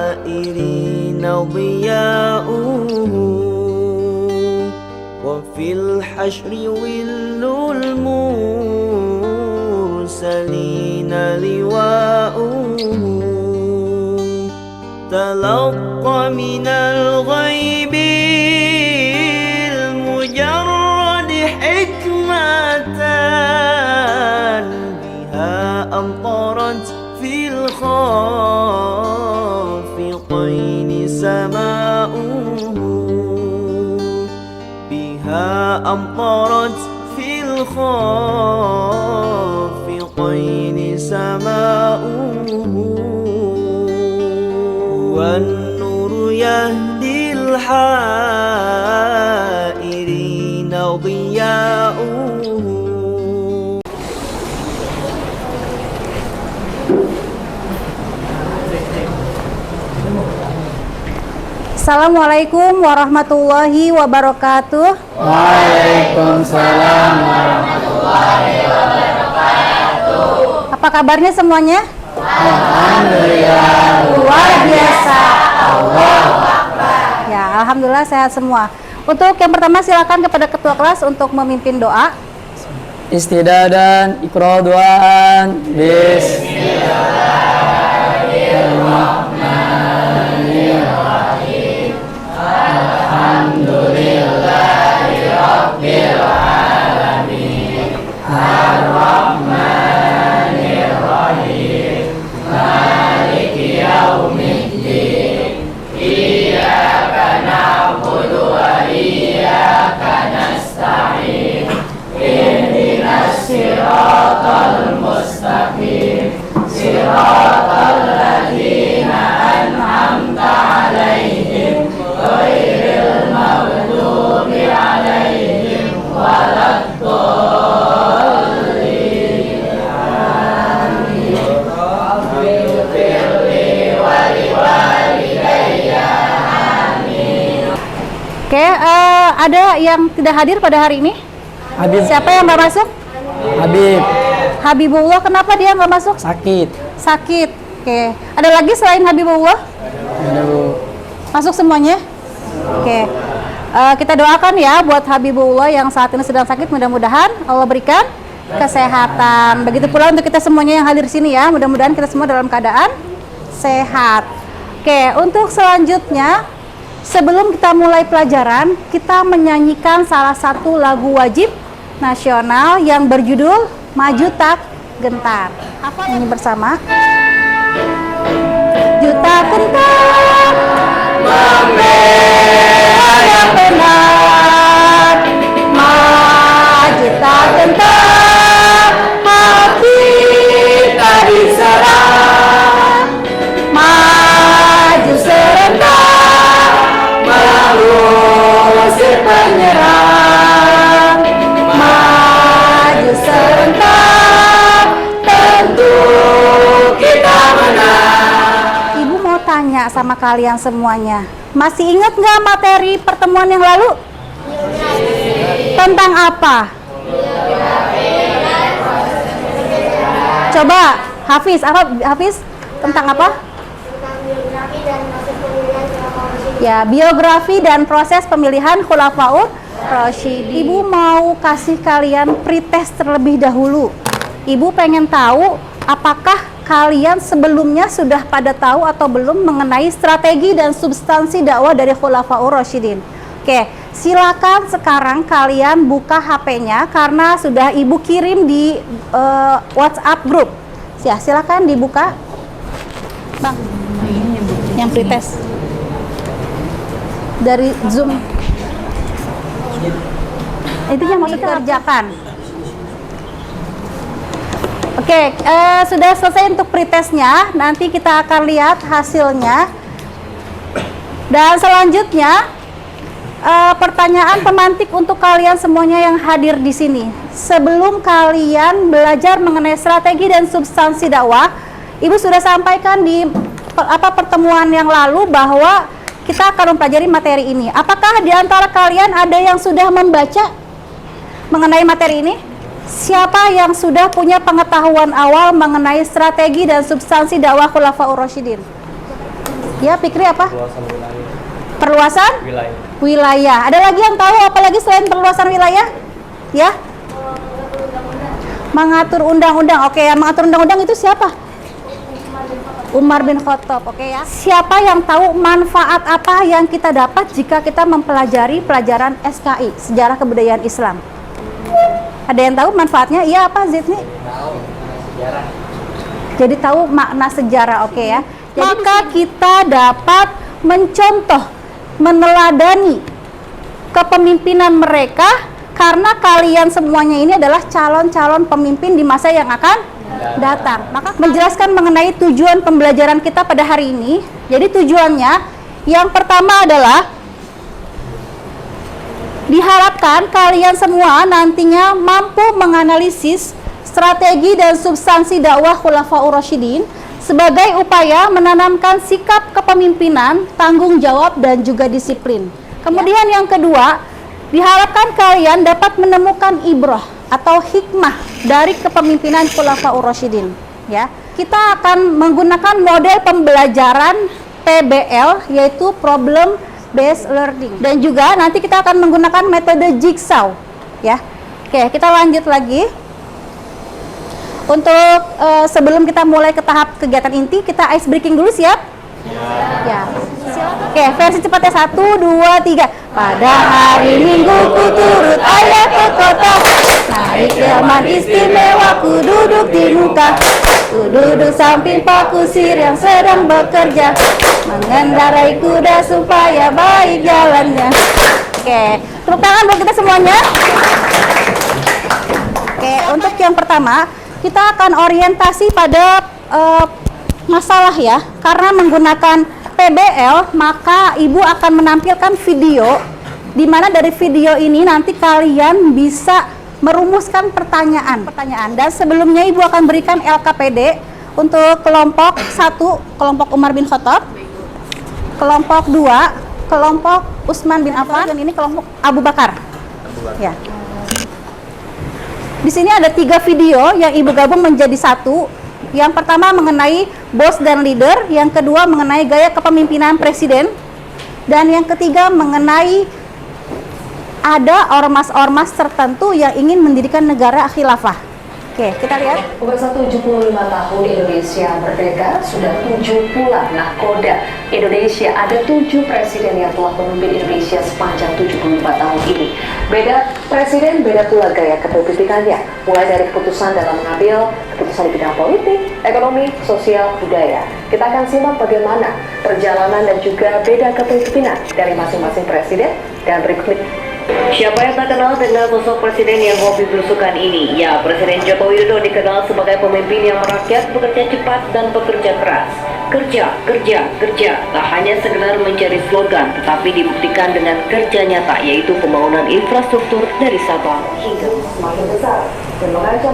الحائرين ضياؤه وفي الحشر ول المرسلين لواؤه تلقى من الغيب المجرد حكمة بها أمطرت في الخافقين سماؤه بها أمطرت في الخافقين سماؤه والنور يهدي الحائرين ضياؤه. Assalamualaikum warahmatullahi wabarakatuh. Waalaikumsalam warahmatullahi wabarakatuh. Apa kabarnya semuanya? Alhamdulillah. Luar biasa. Allahu Akbar. Ya, alhamdulillah sehat semua. Untuk yang pertama silakan kepada ketua kelas untuk memimpin doa. Istidadan ikra duaan. Bismillahirrahmanirrahim. Alhamdulillahirabbil alamin. Ar-Rahmanir Rahim. Maliki yaumiddin. Iyyaka na'budu wa iyyaka nasta'in. Ihdinas siratal mustaqim. Siratal ladzina an'amta 'alaihim ghairil maghdubi 'alaihim waladdallin. Amin. Rabbil waliwalidayya. Amin. Oke, ada yang tidak hadir pada hari ini? Habib. Siapa yang nggak masuk? Habib Habibullah, kenapa dia nggak masuk? sakit. Sakit. Oke, ada lagi selain Habibullah? Ada Bu. Masuk semuanya? Oke. Kita doakan ya buat Habibullah yang saat ini sedang sakit, mudah-mudahan Allah berikan kesehatan. Begitu pula untuk kita semuanya yang hadir di sini ya, mudah-mudahan kita semua dalam keadaan sehat. Oke, untuk selanjutnya sebelum kita mulai pelajaran, kita menyanyikan salah satu lagu wajib nasional yang berjudul Maju Tak Gentar. Apa nyanyi bersama? Juta gentar membela yang benar, maju tak gentar, hati tak diserang, maju serentak, mengusir penyerang, maju serentak, tentu kita menang. Ibu mau tanya sama kalian semuanya, masih ingat nggak materi pertemuan yang lalu? Tentang apa? Coba Hafiz, tentang apa? Ya, biografi dan proses pemilihan Khulafaur Rasyidin. Ibu mau kasih kalian pretest terlebih dahulu. Ibu pengen tahu apakah kalian sebelumnya sudah pada tahu atau belum mengenai strategi dan substansi dakwah dari Khulafaur Rasyidin. Oke, silakan sekarang kalian buka HP-nya karena sudah Ibu kirim di WhatsApp grup. Ya, silakan dibuka. Bang, yang pretest dari Zoom. Itu yang mau dikerjakan. Oke, sudah selesai untuk pretestnya. Nanti kita akan lihat hasilnya. Dan selanjutnya pertanyaan pemantik untuk kalian semuanya yang hadir di sini. Sebelum kalian belajar mengenai strategi dan substansi dakwah, Ibu sudah sampaikan di pertemuan yang lalu bahwa kita akan mempelajari materi ini. Apakah di antara kalian ada yang sudah membaca mengenai materi ini? Siapa yang sudah punya pengetahuan awal mengenai strategi dan substansi dakwah Khulafaur Rasyidin? Ya, Fikri apa? Perluasan wilayah. Ada lagi yang tahu apa lagi selain perluasan wilayah? Ya? Mengatur undang-undang. Oke, yang mengatur undang-undang itu siapa? Umar bin Khattab. Oke ya. Siapa yang tahu manfaat apa yang kita dapat jika kita mempelajari pelajaran SKI, Sejarah Kebudayaan Islam? Ada yang tahu manfaatnya? Iya, apa Zidni? Jadi tahu makna sejarah. Oke ya. Maka kita dapat mencontoh, meneladani kepemimpinan mereka, karena kalian semuanya ini adalah calon-calon pemimpin di masa yang akan datang. Maka menjelaskan mengenai tujuan pembelajaran kita pada hari ini. Jadi tujuannya yang pertama adalah diharapkan kalian semua nantinya mampu menganalisis strategi dan substansi dakwah Khulafaur Rasyidin sebagai upaya menanamkan sikap kepemimpinan, tanggung jawab, dan juga disiplin. Kemudian yang kedua, diharapkan kalian dapat menemukan ibrah atau hikmah dari kepemimpinan Khulafaur Rasyidin. Ya, kita akan menggunakan model pembelajaran PBL, yaitu Problem Based Learning, dan juga nanti kita akan menggunakan metode jigsaw. Ya, oke, kita lanjut lagi. Untuk sebelum kita mulai ke tahap kegiatan inti, kita ice breaking dulu, siap? Ya. Oke, versi cepatnya 1, 2, 3. Pada hari Minggu ku turut ayah ke kota, naik delman istimewa, ku duduk di muka, ku duduk samping Pak Kusir yang sedang bekerja, mengendarai kuda supaya baik jalannya. Oke, tepuk tangan buat kita semuanya. Oke, untuk yang pertama, kita akan orientasi pada masalah ya. Karena menggunakan PBL, maka Ibu akan menampilkan video, di mana dari video ini nanti kalian bisa merumuskan pertanyaan. Dan sebelumnya Ibu akan berikan LKPD untuk kelompok 1, kelompok Umar bin Khattab, kelompok 2, kelompok Utsman bin Affan, dan ini kelompok Abu Bakar. Ya. Di sini ada 3 video yang Ibu gabung menjadi 1. Yang pertama mengenai bos dan leader, yang kedua mengenai gaya kepemimpinan presiden, dan yang ketiga mengenai ada ormas-ormas tertentu yang ingin mendirikan negara khilafah. Oke, kita lihat. Pemirsa, 75 tahun Indonesia merdeka, sudah 7 pula nahkoda Indonesia. Ada 7 presiden yang telah memimpin Indonesia sepanjang 75 tahun ini. Beda presiden, beda pula gaya kepemimpinannya. Mulai dari keputusan dalam mengambil keputusan di bidang politik, ekonomi, sosial, budaya. Kita akan simak bagaimana perjalanan dan juga beda kepemimpinan dari masing-masing presiden dan berikut. Siapa yang tak kenal dengan sosok presiden yang hobi belusukan ini? Ya, Presiden Joko Widodo dikenal sebagai pemimpin yang merakyat, bekerja cepat dan bekerja keras. Kerja, kerja, kerja. Tak hanya sekedar mencari slogan, tetapi dibuktikan dengan kerja nyata, yaitu pembangunan infrastruktur dari Sabang hingga semakin besar.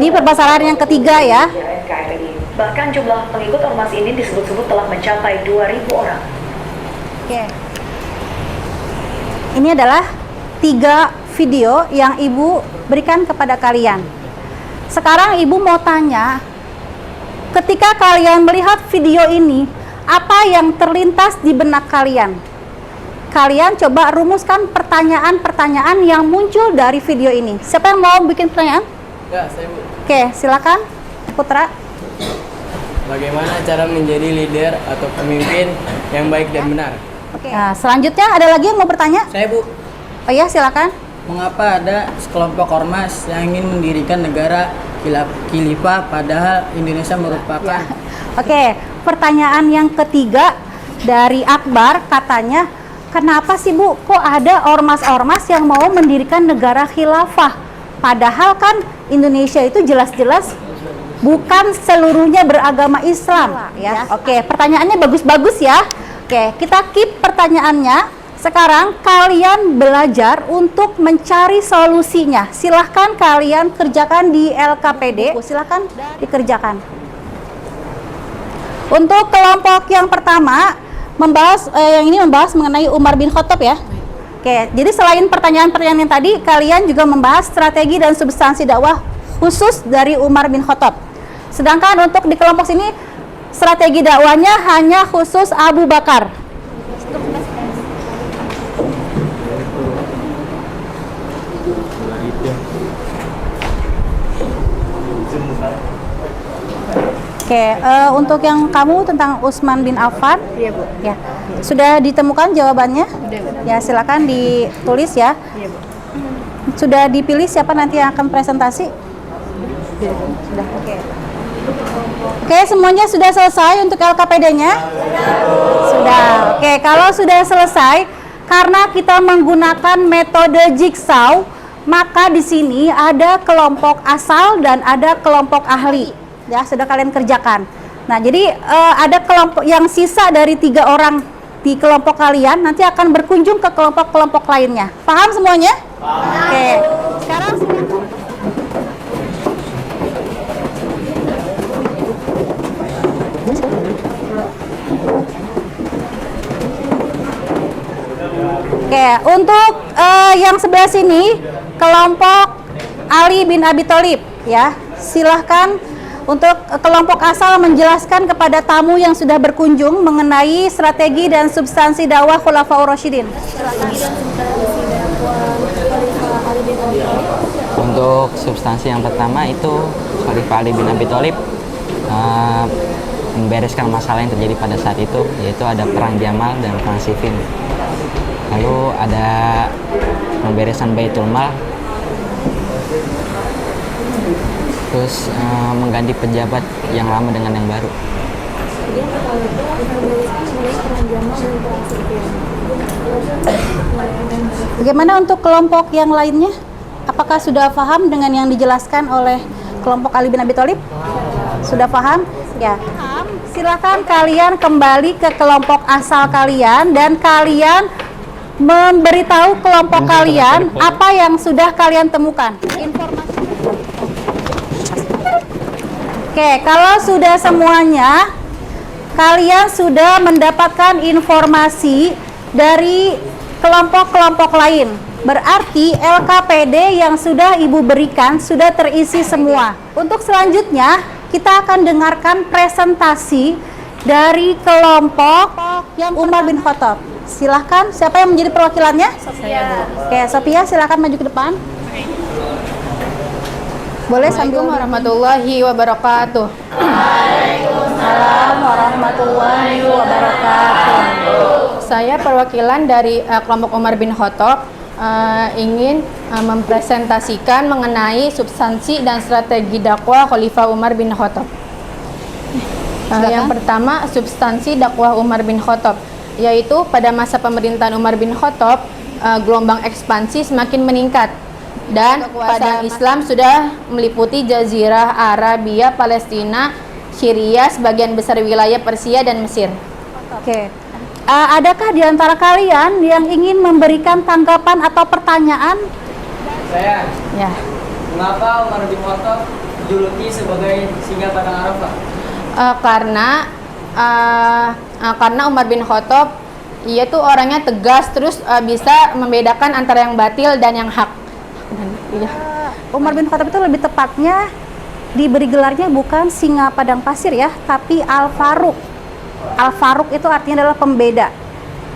Ini permasalahan yang ketiga ya. Bahkan jumlah pengikut ormas ini disebut-sebut telah mencapai 2.000 orang. Oke. Ini adalah 3 video yang Ibu berikan kepada kalian. Sekarang Ibu mau tanya, ketika kalian melihat video ini, apa yang terlintas di benak kalian? Kalian coba rumuskan pertanyaan-pertanyaan yang muncul dari video ini. Siapa yang mau bikin pertanyaan? Ya, saya Bu. Oke, silakan Putra. Bagaimana cara menjadi leader atau pemimpin yang baik dan benar? Oke. Nah, selanjutnya ada lagi yang mau bertanya? Saya Bu. Oh iya, silakan. Mengapa ada sekelompok ormas yang ingin mendirikan negara khilafah padahal Indonesia merupakan... Oke, pertanyaan yang ketiga dari Akbar, katanya, kenapa sih Bu, kok ada ormas-ormas yang mau mendirikan negara khilafah? Padahal kan Indonesia itu jelas-jelas bukan seluruhnya beragama Islam, ya. Oke, pertanyaannya bagus-bagus ya. Oke, kita keep pertanyaannya. Sekarang kalian belajar untuk mencari solusinya. Silahkan kalian kerjakan di LKPD. Silahkan dikerjakan. Untuk kelompok yang pertama, yang ini membahas mengenai Umar bin Khattab ya. Oke, jadi selain pertanyaan-pertanyaan yang tadi, kalian juga membahas strategi dan substansi dakwah khusus dari Umar bin Khattab. Sedangkan untuk di kelompok sini strategi dakwahnya hanya khusus Abu Bakar. Oke, untuk yang kamu tentang Utsman bin Affan, Iya, Bu. ya sudah ditemukan jawabannya? Udah, Bu. Ya silakan ditulis ya. Iya, Bu. Sudah dipilih siapa nanti yang akan presentasi? Sudah. Oke. Oke, semuanya sudah selesai untuk LKPD-nya? Sudah. Oke, kalau sudah selesai, karena kita menggunakan metode jigsaw, maka di sini ada kelompok asal dan ada kelompok ahli. Ya, sudah kalian kerjakan. Nah, jadi ada kelompok yang sisa dari 3 orang di kelompok kalian nanti akan berkunjung ke kelompok-kelompok lainnya. Paham semuanya? Paham. Oke. Sekarang Oke, untuk yang sebelah sini kelompok Ali bin Abi Thalib ya. Silahkan untuk kelompok asal menjelaskan kepada tamu yang sudah berkunjung mengenai strategi dan substansi dakwah Khulafaur Rasyidin. Untuk substansi yang pertama itu Khalifah Ali bin Abi Thalib membereskan masalah yang terjadi pada saat itu, yaitu ada perang Jamal dan perang Siffin. Lalu ada pemberesan Baitul Mal, terus mengganti pejabat yang lama dengan yang baru. Bagaimana untuk kelompok yang lainnya? Apakah sudah paham dengan yang dijelaskan oleh kelompok Ali bin Abi Thalib? Sudah paham? Ya. Silakan kalian kembali ke kelompok asal kalian dan kalian memberitahu kelompok kalian apa yang sudah kalian temukan. Informasi. Oke, kalau sudah semuanya, kalian sudah mendapatkan informasi dari kelompok-kelompok lain. Berarti LKPD yang sudah Ibu berikan sudah terisi semua. Untuk selanjutnya, kita akan dengarkan presentasi dari kelompok yang Umar bin Khattab. Silahkan, siapa yang menjadi perwakilannya? Sophia. Oke, Sophia silahkan maju ke depan. Boleh sambil Assalamualaikum warahmatullahi wabarakatuh. Waalaikumsalam warahmatullahi wabarakatuh. Saya perwakilan dari kelompok Umar bin Khattab ingin mempresentasikan mengenai substansi dan strategi dakwah Khalifah Umar bin Khattab. Yang pertama, substansi dakwah Umar bin Khattab, yaitu pada masa pemerintahan Umar bin Khattab gelombang ekspansi semakin meningkat dan kekuasaan Islam sudah meliputi Jazirah Arabia, Palestina, Syria, sebagian besar wilayah Persia dan Mesir. Oke. Adakah di antara kalian yang ingin memberikan tanggapan atau pertanyaan? Saya, Ya. mengapa Umar bin Khattab dijuluki sebagai singa padang Arafah? Karena Umar bin Khattab ia tuh orangnya tegas, terus bisa membedakan antara yang batil dan yang hak. Umar bin Khattab itu lebih tepatnya diberi gelarnya bukan singa padang pasir ya, tapi Al-Faruq. Al-Faruq itu artinya adalah pembeda.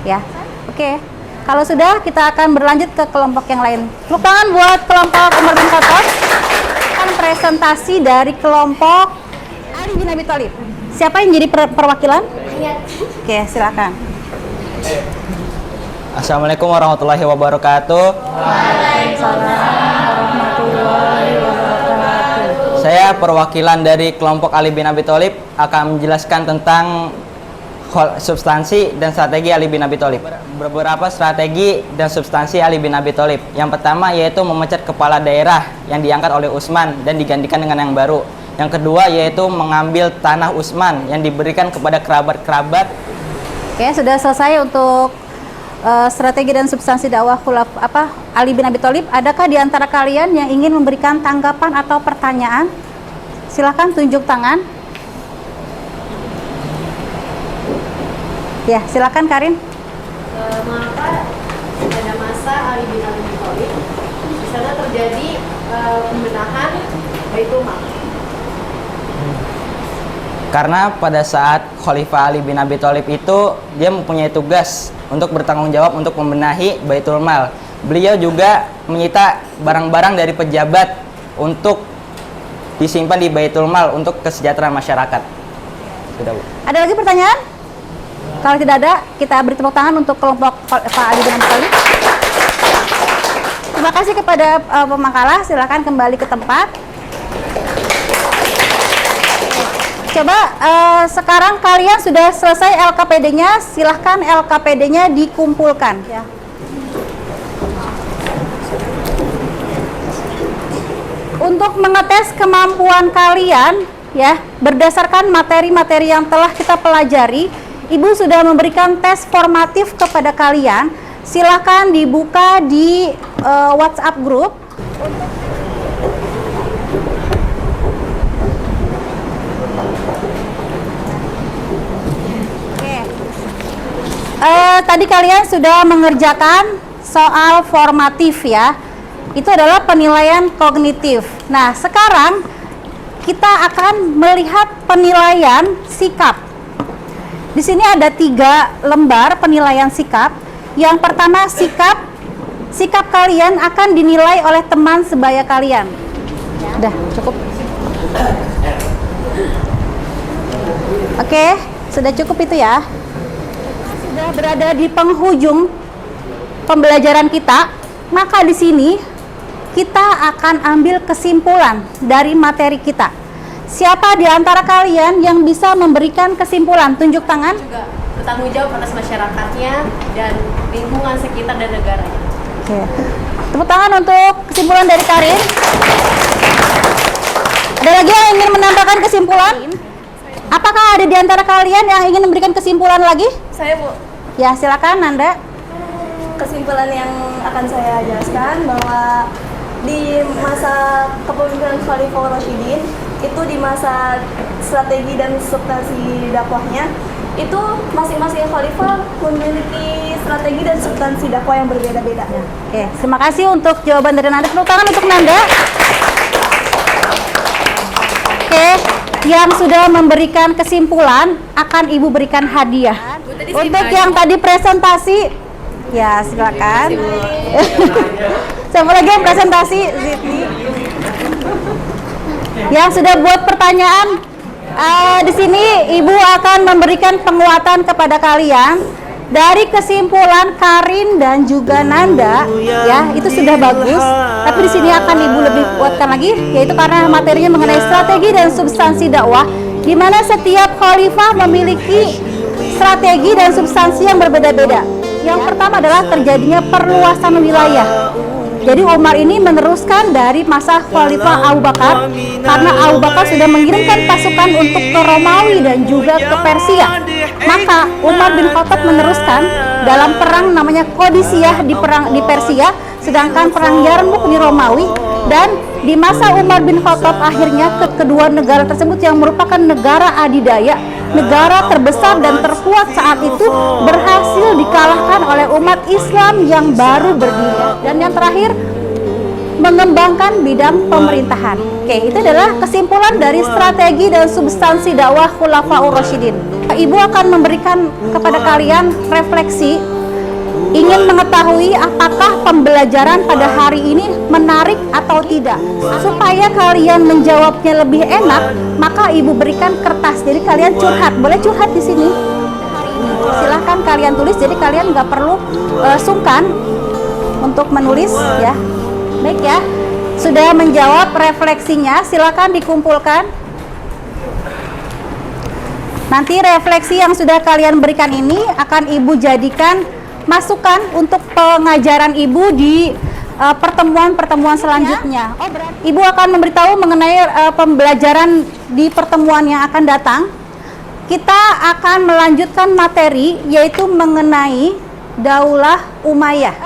Ya. Oke. Kalau sudah, kita akan berlanjut ke kelompok yang lain. Tepuk tangan buat kelompok Umar bin Khattab. Akan presentasi dari kelompok Ali bin Abi Thalib. Siapa yang jadi perwakilan? Oke, silakan. Assalamualaikum warahmatullahi wabarakatuh. Saya perwakilan dari kelompok Ali bin Abi Thalib akan menjelaskan tentang substansi dan strategi Ali bin Abi Thalib. Beberapa strategi dan substansi Ali bin Abi Thalib. Yang pertama yaitu memecat kepala daerah yang diangkat oleh Utsman dan digantikan dengan yang baru. Yang kedua yaitu mengambil tanah Utsman yang diberikan kepada kerabat-kerabat. Oke, sudah selesai untuk strategi dan substansi dakwah Ali bin Abi Thalib. Adakah di antara kalian yang ingin memberikan tanggapan atau pertanyaan? Silahkan tunjuk tangan. Ya, silakan Karin. Mengapa pada masa Ali bin Abi Thalib di sana terjadi pembenahan Baitul Mal? Karena pada saat Khalifah Ali bin Abi Thalib itu dia mempunyai tugas untuk bertanggung jawab untuk membenahi Baitul Mal. Beliau juga menyita barang-barang dari pejabat untuk disimpan di Baitul Mal untuk kesejahteraan masyarakat. Sudah, Bu. Ada lagi pertanyaan? Kalau tidak ada, kita beri tepuk tangan untuk kelompok Pak Ali bin Abi Thalib. Terima kasih kepada pemakalah. Silakan kembali ke tempat. Coba sekarang kalian sudah selesai LKPD-nya, silahkan LKPD-nya dikumpulkan. Ya. Untuk mengetes kemampuan kalian, ya, berdasarkan materi-materi yang telah kita pelajari, Ibu sudah memberikan tes formatif kepada kalian. Silahkan dibuka di WhatsApp grup. Tadi kalian sudah mengerjakan soal formatif ya. Itu adalah penilaian kognitif. Nah, sekarang kita akan melihat penilaian sikap. Di sini ada 3 lembar penilaian sikap. Yang pertama sikap kalian akan dinilai oleh teman sebaya kalian. Udah, cukup. Oke, sudah cukup itu ya. Sudah berada di penghujung pembelajaran kita, maka di sini kita akan ambil kesimpulan dari materi kita. Siapa di antara kalian yang bisa memberikan kesimpulan? Tunjuk tangan. Juga bertanggung jawab atas masyarakatnya dan lingkungan sekitar dan negaranya. Oke. Tepuk tangan untuk kesimpulan dari Karin. Ada lagi yang ingin menambahkan kesimpulan? Apakah ada di antara kalian yang ingin memberikan kesimpulan lagi? Saya, Bu. Ya, silakan Nanda. Kesimpulan yang akan saya jelaskan bahwa di masa kepemimpinan Khalifah Rasyidin itu di masa strategi dan substansi dakwahnya itu masing-masing khalifah memiliki strategi dan substansi dakwah yang berbeda-beda. Oke, terima kasih untuk jawaban dari Nanda. Tepuk tangan untuk Nanda. Oke, yang sudah memberikan kesimpulan akan Ibu berikan hadiah. Untuk yang tadi presentasi, ya silakan. Siapa lagi yang presentasi? Zidni. Yang sudah buat pertanyaan, di sini Ibu akan memberikan penguatan kepada kalian dari kesimpulan Karin dan juga Nanda. Ya, itu sudah bagus. Tapi di sini akan Ibu lebih kuatkan lagi, yaitu karena materinya mengenai strategi dan substansi dakwah, di mana setiap khalifah memiliki strategi dan substansi yang berbeda-beda. Yang pertama adalah terjadinya perluasan wilayah. Jadi Umar ini meneruskan dari masa Khalifah Abu Bakar, karena Abu Bakar sudah mengirimkan pasukan untuk ke Romawi dan juga ke Persia. Maka Umar bin Khattab meneruskan dalam perang namanya Qadisiyah di Persia, sedangkan perang Yarmuk di Romawi. Dan di masa Umar bin Khattab akhirnya kedua negara tersebut yang merupakan negara adidaya, negara terbesar dan terkuat saat itu, berhasil dikalahkan oleh umat Islam yang baru berdiri. Dan yang terakhir, mengembangkan bidang pemerintahan. Oke, itu adalah kesimpulan dari strategi dan substansi dakwah Khulafaur Rasyidin. Ibu akan memberikan kepada kalian refleksi, ingin mengetahui apakah pembelajaran pada hari ini menarik atau tidak. Supaya kalian menjawabnya lebih enak, maka Ibu berikan kertas. Jadi kalian curhat, boleh curhat di sini. Silahkan kalian tulis. Jadi kalian nggak perlu sungkan untuk menulis, ya. Baik ya. Sudah menjawab refleksinya, silakan dikumpulkan. Nanti refleksi yang sudah kalian berikan ini akan Ibu jadikan masukan untuk pengajaran Ibu di pertemuan-pertemuan selanjutnya. Ibu akan memberitahu mengenai pembelajaran di pertemuan yang akan datang. Kita akan melanjutkan materi yaitu mengenai Daulah Umayyah.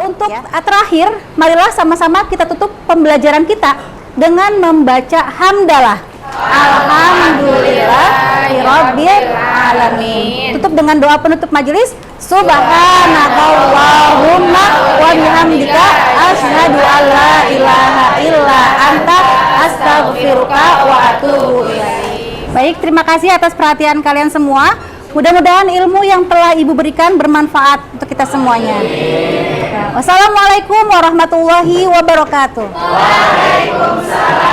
Untuk terakhir, marilah sama-sama kita tutup pembelajaran kita dengan membaca hamdalah. Alhamdulillahirabbil alamin. Tutup dengan doa penutup majelis. Subhanakallahumma wa bihamdika asyhadu an la ilaha illa anta astaghfiruka Baik, terima kasih atas perhatian kalian semua. Mudah-mudahan ilmu yang telah Ibu berikan bermanfaat untuk kita semuanya. Wassalamualaikum warahmatullahi wabarakatuh. Waalaikumsalam.